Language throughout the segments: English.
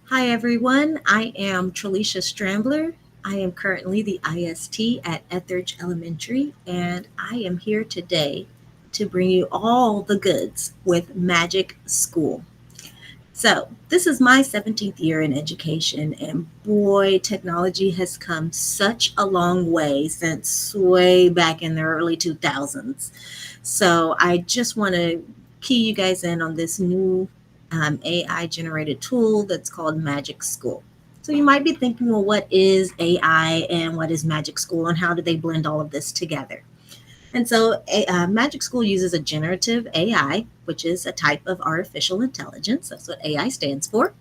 Hi, everyone. I am TraLisha Strambler. I am currently the IST at Etheridge Elementary, and I am here today to bring you all the goods with Magic School. So, this is my 17th year in education, and boy, technology has come such a long way since way back in the early 2000s. So, I just want to key you guys in on this new AI generated tool that's called Magic School. So, you might be thinking, well, what is AI and what is Magic School, and how do they blend all of this together? And so, Magic School uses a generative AI, which is a type of artificial intelligence. That's what AI stands for.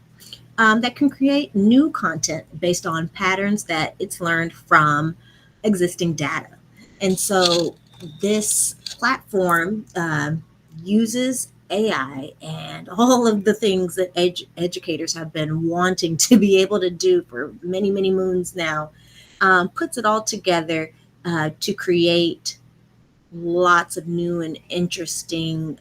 That can create new content based on patterns that it's learned from existing data. And so, this platform uses AI and all of the things that educators have been wanting to be able to do for many, many moons now, puts it all together to create lots of new and interesting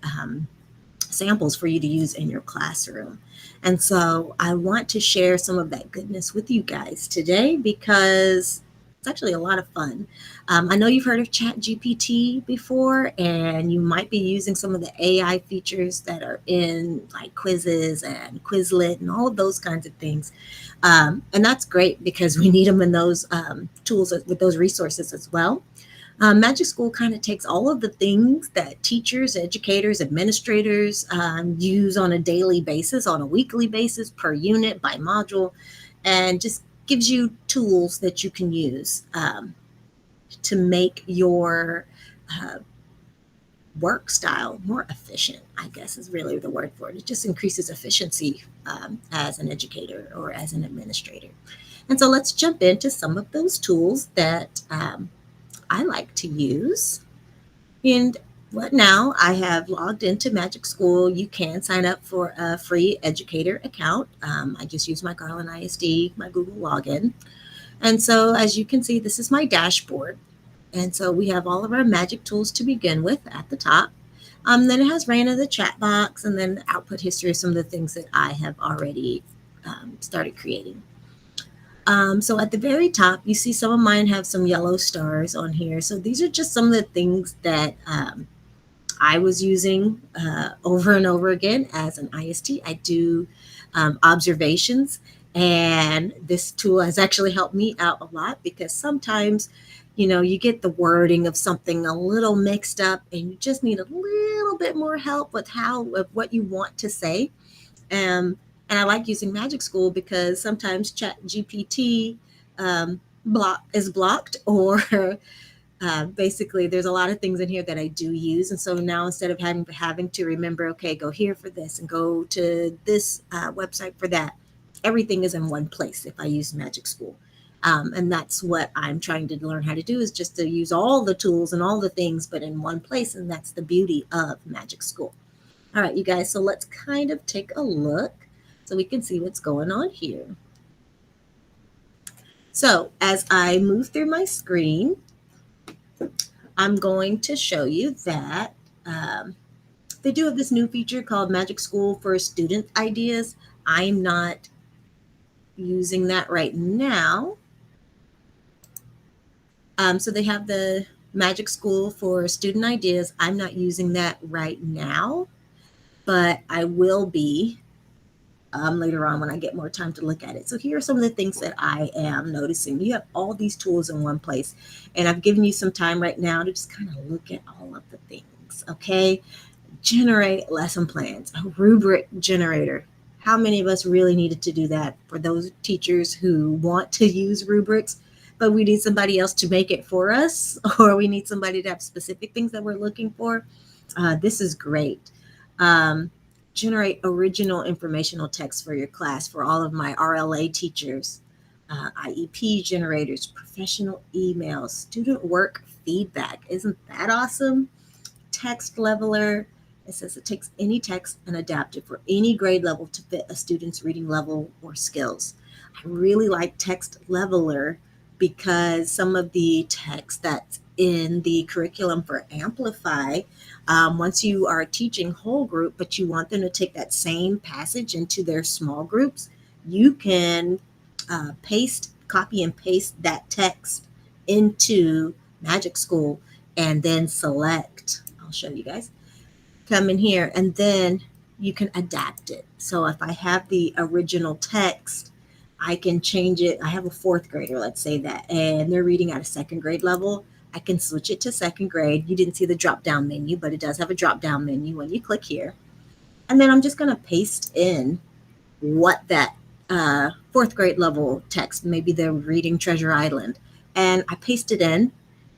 samples for you to use in your classroom. And so I want to share some of that goodness with you guys today because it's actually a lot of fun. I know you've heard of Chat GPT before, and you might be using some of the AI features that are in like quizzes and Quizlet and all of those kinds of things. And that's great because we need them in those tools with those resources as well. Magic School kind of takes all of the things that teachers, educators, administrators use on a daily basis, on a weekly basis, per unit, by module, and just gives you tools that you can use to make your uh, work style more efficient, I guess is really the word for it. It just increases efficiency as an educator or as an administrator. And so let's jump into some of those tools that I like to use. And what now? I have logged into Magic School. You can sign up for a free educator account. I just use my Garland ISD, my Google login. And so, as you can see, this is my dashboard. And so we have all of our magic tools to begin with at the top. Then it has Raina, the chat box, and then the output history of some of the things that I have already started creating. So at the very top, you see some of mine have some yellow stars on here. So these are just some of the things that I was using over and over again as an IST. I do observations, and this tool has actually helped me out a lot because sometimes, you get the wording of something a little mixed up, and you just need a little bit more help with what you want to say. And I like using Magic School because sometimes Chat GPT is blocked, or basically there's a lot of things in here that I do use. And so now instead of having to remember, okay, go here for this and go to this website for that, everything is in one place if I use Magic School. And that's what I'm trying to learn how to do, is just to use all the tools and all the things, but in one place. And that's the beauty of Magic School. All right, you guys, so let's kind of take a look so we can see what's going on here. So as I move through my screen, I'm going to show you that they do have this new feature called Magic School for Student Ideas. I'm not using that right now. So they have the Magic School for Student Ideas. I'm not using that right now, but I will be later on when I get more time to look at it. So here are some of the things that I am noticing. You have all these tools in one place, and I've given you some time right now to just kind of look at all of the things, okay? Generate lesson plans, a rubric generator. How many of us really needed to do that? For those teachers who want to use rubrics, but we need somebody else to make it for us, or we need somebody to have specific things that we're looking for. This is great. Um, Generate original informational text for your class for all of my RLA teachers, IEP generators, professional emails, student work feedback. Isn't that awesome? Text leveler. It says it takes any text and adapt it for any grade level to fit a student's reading level or skills. I really like text leveler because some of the text that's in the curriculum for Amplify, once you are teaching whole group, but you want them to take that same passage into their small groups, you can copy and paste that text into Magic School and then select. I'll show you guys. Come in here and then you can adapt it. So if I have the original text, I can change it. I have a fourth grader, let's say that, and they're reading at a second grade level. I can switch it to second grade. You didn't see the drop down menu, but it does have a drop down menu when you click here. And then I'm just going to paste in what that fourth grade level text, maybe they're reading Treasure Island. And I paste it in,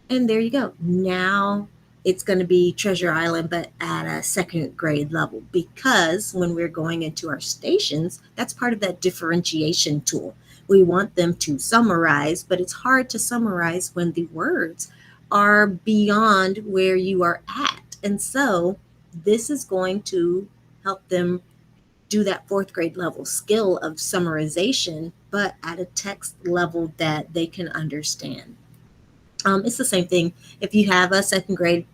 and there you go. Now it's going to be Treasure Island, but at a second grade level, because when we're going into our stations, that's part of that differentiation tool. We want them to summarize, but it's hard to summarize when the words are beyond where you are at. And so this is going to help them do that fourth grade level skill of summarization, but at a text level that they can understand. It's the same thing if you have a second grade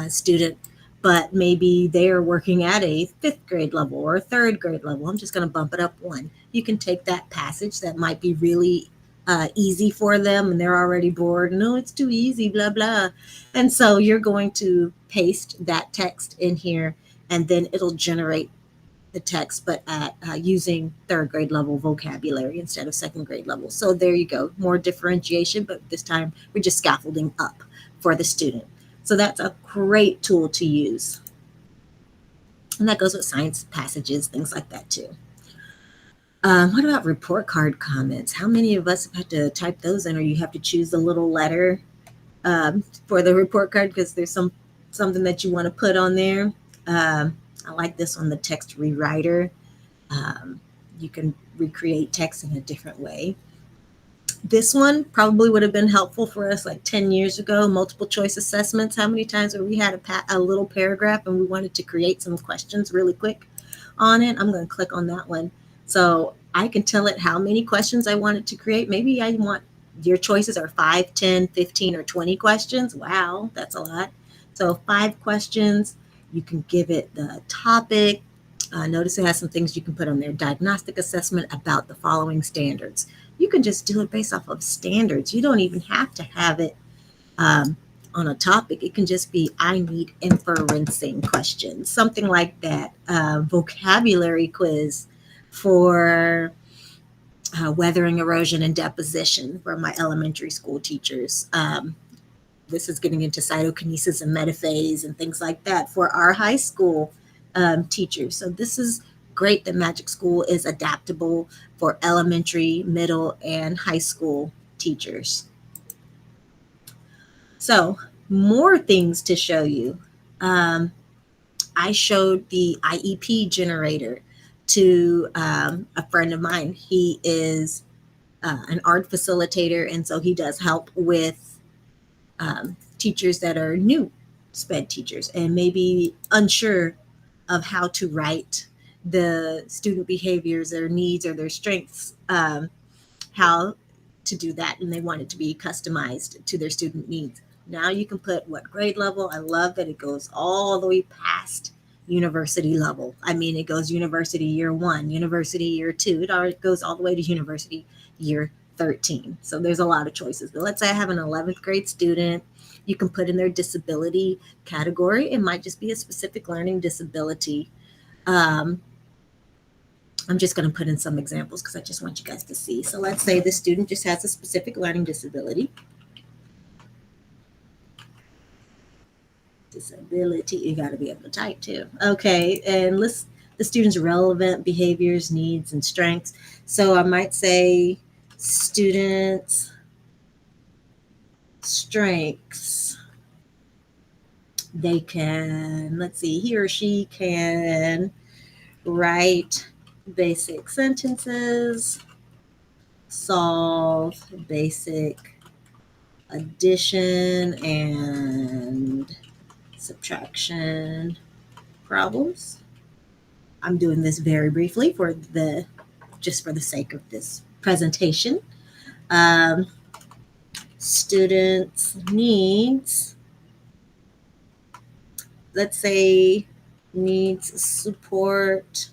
student, but maybe they're working at a fifth grade level or a third grade level. I'm just going to bump it up one. You can take that passage that might be really easy for them and they're already bored. No, it's too easy, blah, blah. And so you're going to paste that text in here and then it'll generate the text, but at using third grade level vocabulary instead of second grade level. So there you go, more differentiation, but this time we're just scaffolding up for the student. So that's a great tool to use. And that goes with science passages, things like that too. What about report card comments? How many of us have had to type those in, or you have to choose the little letter for the report card because there's something that you want to put on there? I like this one, the text rewriter. You can recreate text in a different way. This one probably would have been helpful for us like 10 years ago, multiple choice assessments. How many times where we had a little paragraph and we wanted to create some questions really quick on it? I'm going to click on that one. So I can tell it how many questions I wanted to create. Maybe I want your choices are 5, 10, 15, or 20 questions. Wow, that's a lot. So 5 questions. You can give it the topic. Notice it has some things you can put on there. Diagnostic assessment about the following standards. You can just do it based off of standards. You don't even have to have it on a topic. It can just be, I need inferencing questions, something like that. Vocabulary quiz for weathering, erosion, and deposition for my elementary school teachers. This is getting into cytokinesis and metaphase and things like that for our high school teachers. So this is great that Magic School is adaptable for elementary, middle, and high school teachers. So more things to show you. I showed the IEP generator to a friend of mine. He is an art facilitator, and so he does help with teachers that are new SPED teachers and maybe unsure of how to write the student behaviors, their needs, or their strengths, how to do that, and they want it to be customized to their student needs. Now you can put what grade level. I love that it goes all the way past university level. I mean, it goes university year 1, university year 2. It goes all the way to university year 13. So there's a lot of choices. But let's say I have an 11th grade student. You can put in their disability category. It might just be a specific learning disability. I'm just going to put in some examples because I just want you guys to see. So let's say the student just has a specific learning disability. You got to be able to type too. Okay, and list the student's relevant behaviors, needs, and strengths. So I might say students' strengths. They can, let's see, he or she can write basic sentences, solve basic addition and subtraction problems. I'm doing this very briefly just for the sake of this presentation. Students' needs, let's say needs support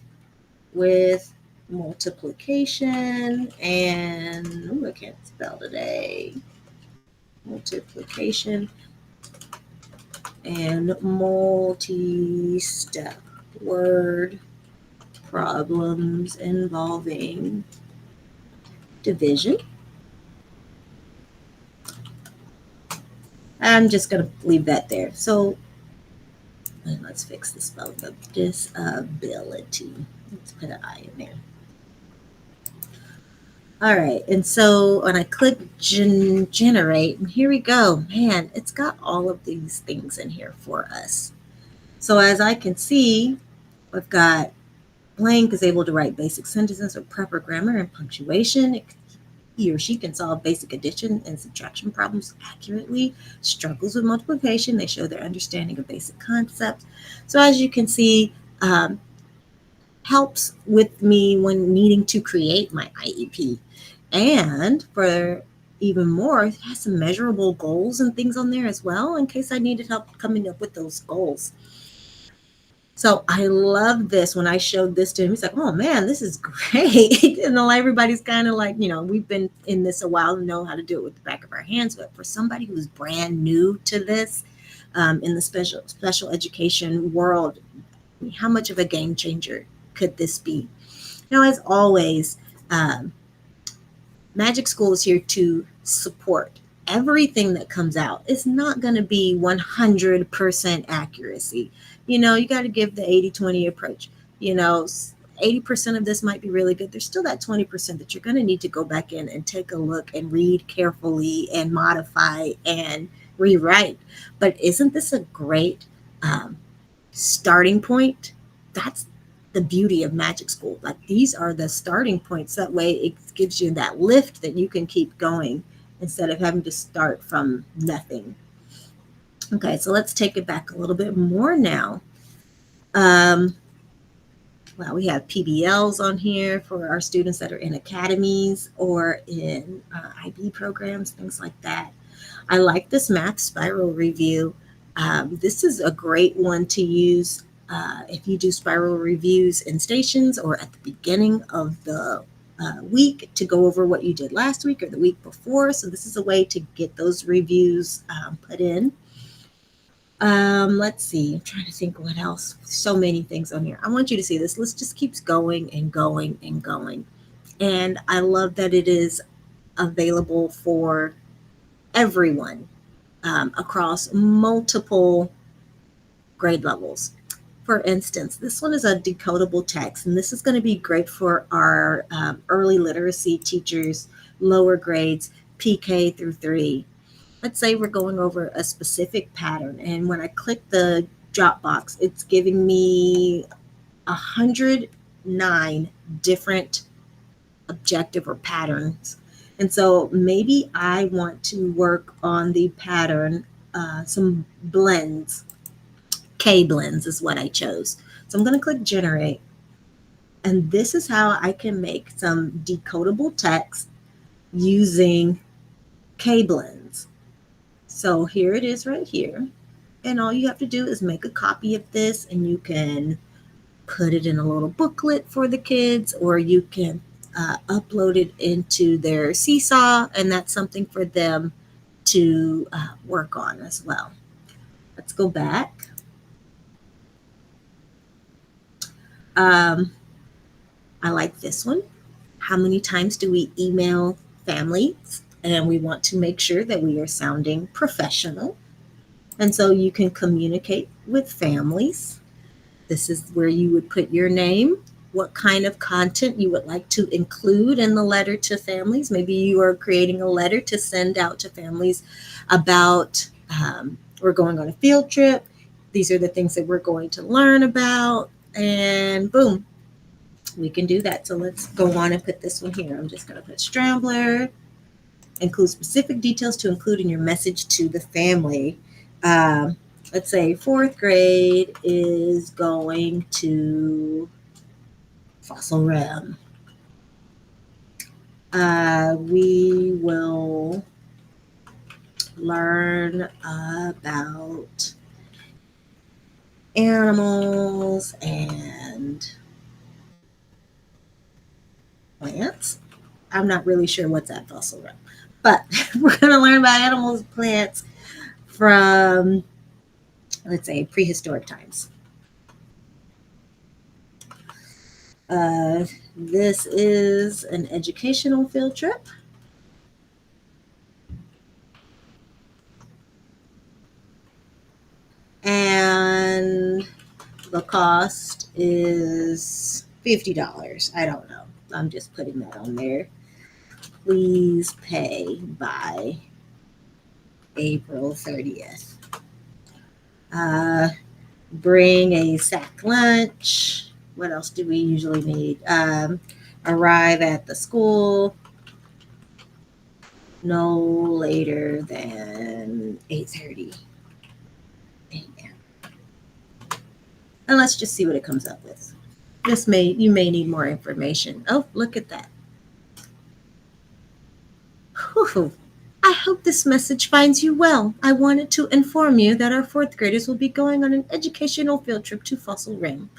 with multiplication and, ooh, I can't spell today, multiplication and multi-step word problems involving division. I'm just going to leave that there. So let's fix the spelling of disability. Let's put an I in there. All right, and so when I click generate, and here we go. Man, it's got all of these things in here for us. So as I can see, we've got blank is able to write basic sentences with proper grammar and punctuation. He or she can solve basic addition and subtraction problems accurately, struggles with multiplication. They show their understanding of basic concepts. So as you can see, helps with me when needing to create my IEP. And for even more, it has some measurable goals and things on there as well in case I needed help coming up with those goals. So I love this. When I showed this to him, he's like, oh man, this is great. And everybody's kind of like, we've been in this a while and know how to do it with the back of our hands. But for somebody who's brand new to this, in the special education world, how much of a game changer could this be? Now, as always, Magic School is here to support everything that comes out. It's not going to be 100% accuracy. You got to give the 80-20 approach. 80% of this might be really good. There's still that 20% that you're going to need to go back in and take a look and read carefully and modify and rewrite. But isn't this a great starting point? That's the beauty of Magic School. Like, these are the starting points. That way it gives you that lift that you can keep going instead of having to start from nothing. Okay, so let's take it back a little bit more now. Well, we have PBLs on here for our students that are in academies or in IB programs, things like that. I like this math spiral review. This is a great one to use if you do spiral reviews in stations or at the beginning of the week to go over what you did last week or the week before. So this is a way to get those reviews put in. Let's see. I'm trying to think what else. So many things on here. I want you to see this list just keeps going and going and going. And I love that it is available for everyone across multiple grade levels. For instance, this one is a decodable text, and this is going to be great for our early literacy teachers, lower grades, PK through 3. Let's say we're going over a specific pattern, and when I click the drop box, it's giving me 109 different objective or patterns. And so maybe I want to work on the pattern, some blends. K blends is what I chose. So I'm going to click generate. And this is how I can make some decodable text using K blends. So here it is right here. And all you have to do is make a copy of this, and you can put it in a little booklet for the kids, or you can upload it into their Seesaw, and that's something for them to work on as well. Let's go back. I like this one. How many times do we email families? And we want to make sure that we are sounding professional. And so you can communicate with families. This is where you would put your name, what kind of content you would like to include in the letter to families. Maybe you are creating a letter to send out to families about we're going on a field trip. These are the things that we're going to learn about. And boom, we can do that. So let's go on and put this one here. I'm just going to put Strambler, include specific details to include in your message to the family. Let's say 4th grade is going to Fossil Rim. We will learn about animals and plants. I'm not really sure what's at fossil realm, but we're going to learn about animals, plants from, let's say, prehistoric times. Uh, this is an educational field trip. And the cost is $50. I don't know. I'm just putting that on there. Please pay by April 30th. Uh, bring a sack lunch. What else do we usually need? Arrive at the school no later than 8:30 a.m. And let's just see what it comes up with. You may need more information. Oh, look at that. Whew. I hope this message finds you well. I wanted to inform you that our fourth graders will be going on an educational field trip to Fossil Rim.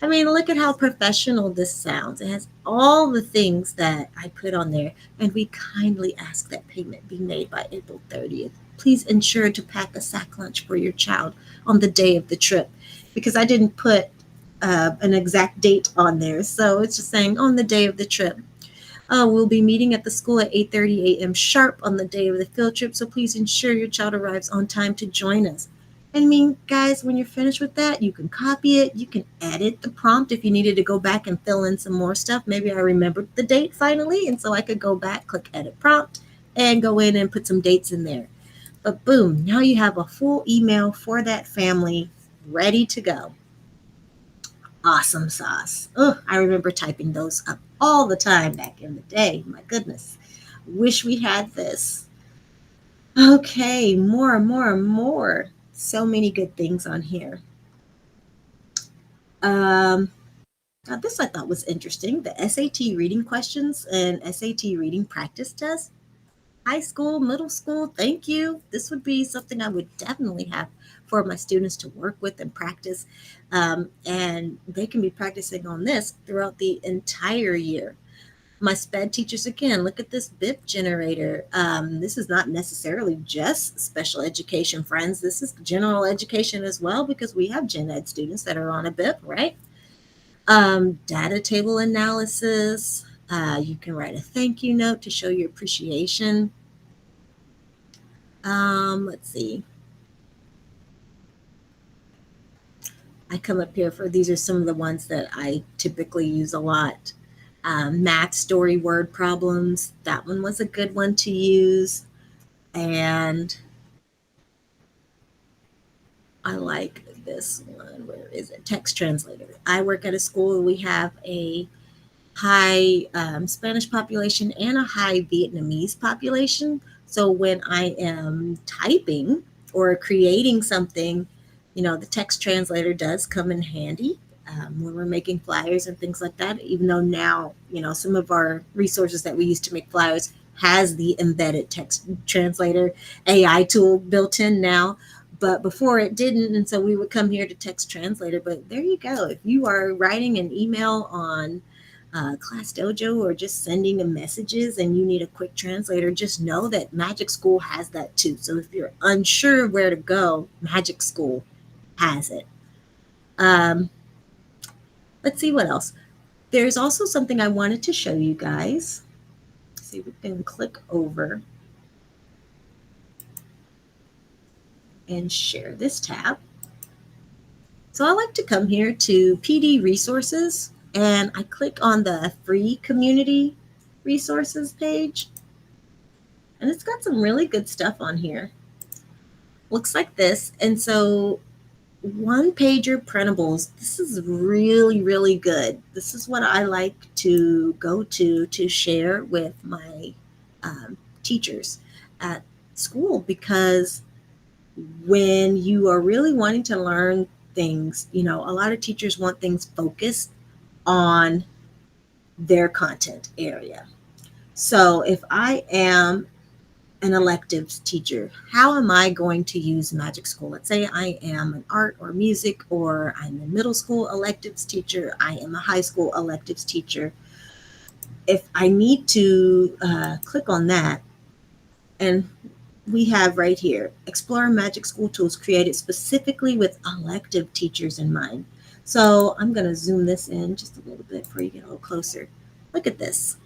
I mean, look at how professional this sounds. It has all the things that I put on there, and we kindly ask that payment be made by April 30th. Please ensure to pack a sack lunch for your child on the day of the trip, because I didn't put an exact date on there. So it's just saying on the day of the trip. We'll be meeting at the school at 8:30 a.m. sharp on the day of the field trip, so please ensure your child arrives on time to join us. I mean, guys, when you're finished with that, you can copy it. You can edit the prompt if you needed to go back and fill in some more stuff. Maybe I remembered the date finally, and so I could go back, click edit prompt, and go in and put some dates in there. But boom, now you have a full email for that family ready to go. Awesome sauce. Oh, I remember typing those up all the time back in the day. My goodness. Wish we had this. Okay, more. So many good things on here. Um, Now this I thought was interesting. The SAT reading questions and SAT reading practice test. High school, middle school, thank you. This would be something I would definitely have for my students to work with and practice. And they can be practicing on this throughout the entire year. My SPED teachers, again, look at this BIP generator. This is not necessarily just special education, friends. This is general education as well, because we have gen ed students that are on a BIP, right? Data table analysis. You can write a thank you note to show your appreciation. Let's see. I come up here for these are some of the ones that I typically use a lot. Math story word problems. That one was a good one to use. And I like this one. Where is it? Text translator. I work at a school. We have a high Spanish population and a high Vietnamese population. So when I am typing or creating something, the text translator does come in handy when we're making flyers and things like that. Even though now, some of our resources that we use to make flyers has the embedded text translator AI tool built in now. But before it didn't, and so we would come here to text translator. But there you go. If you are writing an email on Class Dojo or just sending a messages and you need a quick translator, just know that Magic School has that too. So if you're unsure where to go, Magic School has it. Um, let's see what else. There's also something I wanted to show you guys. See, we can click over and share this tab. So I like to come here to PD resources and I click on the free community resources page. And it's got some really good stuff on here. Looks like this. And so one pager printables, this is really, really good. This is what I like to go to share with my teachers at school, because when you are really wanting to learn things, a lot of teachers want things focused on their content area. So if I am an electives teacher, how am I going to use Magic School? Let's say I am an art or music, or I'm a middle school electives teacher, I am a high school electives teacher. if I need to click on that, and we have right here, explore magic school tools created specifically with elective teachers in mind. So I'm going to zoom this in just a little bit before you get a little closer. Look at this.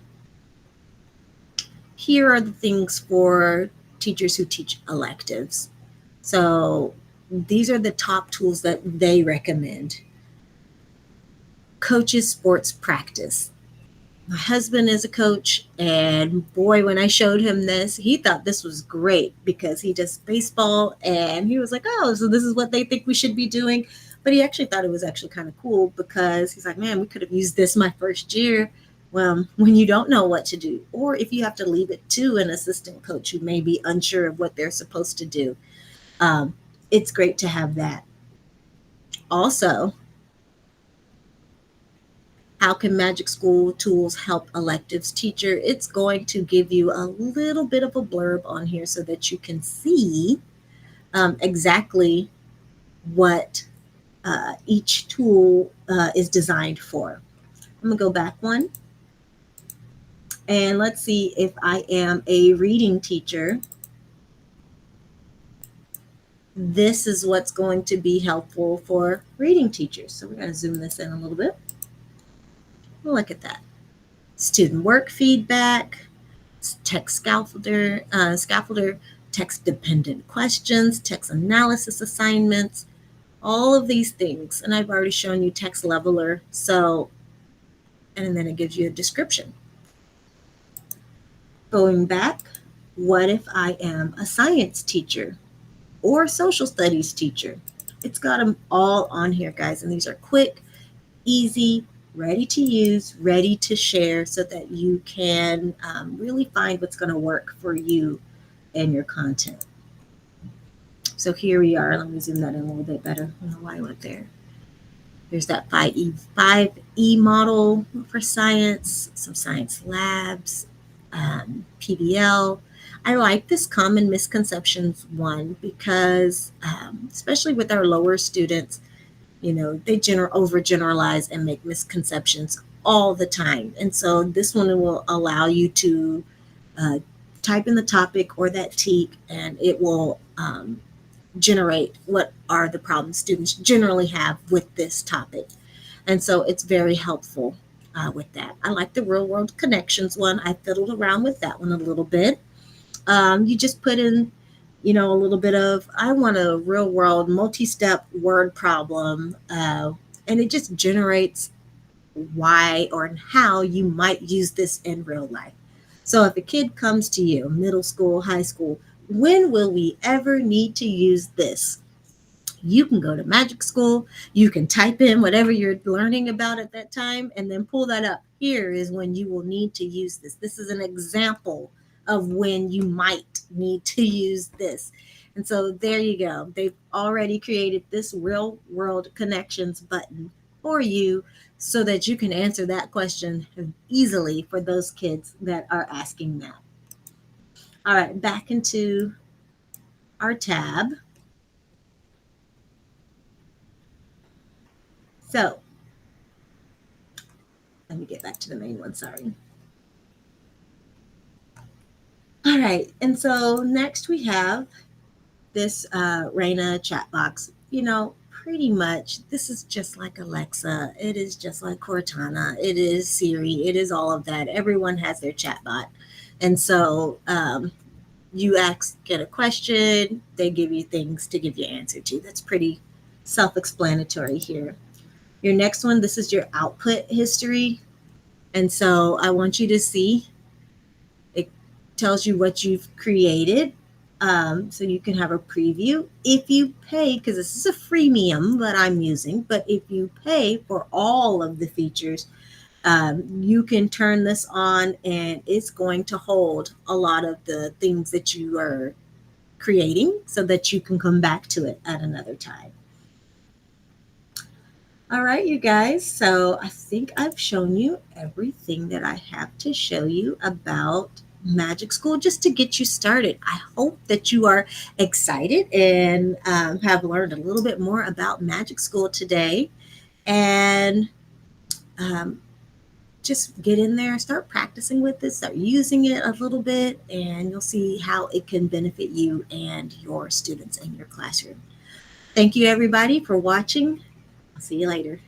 Here are the things for teachers who teach electives. So these are the top tools that they recommend. Coaches sports practice. My husband is a coach, and boy, when I showed him this, he thought this was great because he does baseball, and he was like, oh, so this is what they think we should be doing. But he actually thought it was actually kind of cool because he's like, man, we could have used this my first year. Well, when you don't know what to do, or if you have to leave it to an assistant coach who may be unsure of what they're supposed to do, um, it's great to have that. Also, how can Magic School tools help electives teacher? It's going to give you a little bit of a blurb on here so that you can see exactly what each tool is designed for. I'm going to go back one. And let's see if I am a reading teacher. This is what's going to be helpful for reading teachers. So we're going to zoom this in a little bit. Look at that. Student work feedback, text scaffolder, text dependent questions, text analysis assignments, all of these things. And I've already shown you text leveler. So, and then it gives you a description. Going back, what if I am a science teacher or social studies teacher? It's got them all on here, guys. And these are quick, easy, ready to use, ready to share so that you can really find what's going to work for you and your content. So here we are. Let me zoom that in a little bit better. I don't know why I went there. There's that 5E model for science, some science labs, PBL. I like this common misconceptions one because, especially with our lower students, you know, they overgeneralize and make misconceptions all the time. And so this one will allow you to type in the topic or that TEAC, and it will generate what are the problems students generally have with this topic. And so it's very helpful with that. I like the real world connections one. I fiddled around with that one a little bit. You just put in, you know, a little bit of, I want a real world multi-step word problem. And it just generates why or how you might use this in real life. So if a kid comes to you, middle school, high school, when will we ever need to use this? You can go to Magic School, you can type in whatever you're learning about at that time, and then pull that up. Here is when you will need to use this. This is an example of when you might need to use this. And so there you go. They've already created this real world connections button for you so that you can answer that question easily for those kids that are asking that. All right, back into our tab. So let me get back to the main one, sorry. All right, and so next we have this Raina chat box. You know, pretty much this is just like Alexa. It is just like Cortana. It is Siri. It is all of that. Everyone has their chat bot. And so you get a question, they give you things to give you answer to. That's pretty self-explanatory here. Your next one, this is your output history. And so I want you to see, it tells you what you've created. So you can have a preview. If you pay, because this is a freemium that I'm using, but if you pay for all of the features, you can turn this on and it's going to hold a lot of the things that you are creating so that you can come back to it at another time. All right, you guys. So I think I've shown you everything that I have to show you about Magic School just to get you started. I hope that you are excited and have learned a little bit more about Magic School today. And just get in there, start practicing with it, start using it a little bit, and you'll see how it can benefit you and your students in your classroom. Thank you, everybody, for watching. I'll see you later.